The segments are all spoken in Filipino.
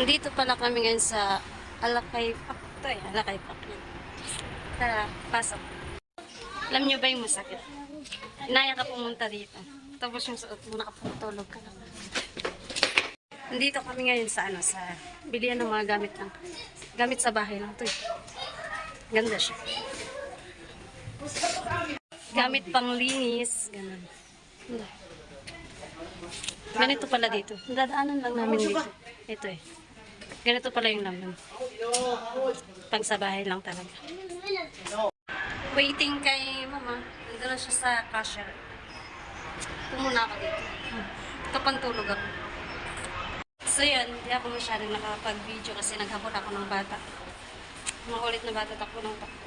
Nandito pala kami ngayon sa Alakay Park. Ito eh, Alakay Park. Tara, pasok. Alam niyo ba yung masakit? Inaya ka pumunta dito. Tapos yung suot mo, nakaputulog ka lang. Nandito kami ngayon sa sa bilihan ng mga gamit sa bahay lang. Ito eh. Ganda siya. Gamit pang linis. Ganun. Ganito pala dito. Dadaanan lang namin dito. Ito eh. Ganito pala yung laman. Pag sa bahay lang talaga. Waiting kay mama. Nandun siya sa cashier. Pumuna ako dito. Kapantulog ako. So yun, hindi ako masyadong nakapag-video kasi naghabol ako ng bata. Makulit na bata, takbo ng takbo.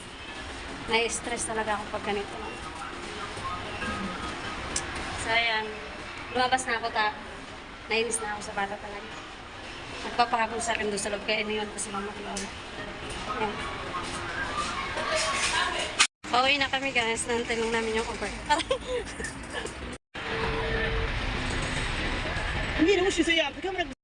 Nai-stress talaga ako pag ganito lang. So ayan, lumabas na ako nainis na ako sa bata talaga. Nagpapahabol sa akin doon sa loob kaya iniwan ko si mama ko. Ayan. Pauwi na kami guys, nantay lang namin yung Uber. Hindi naman siya saya. Ikaw mo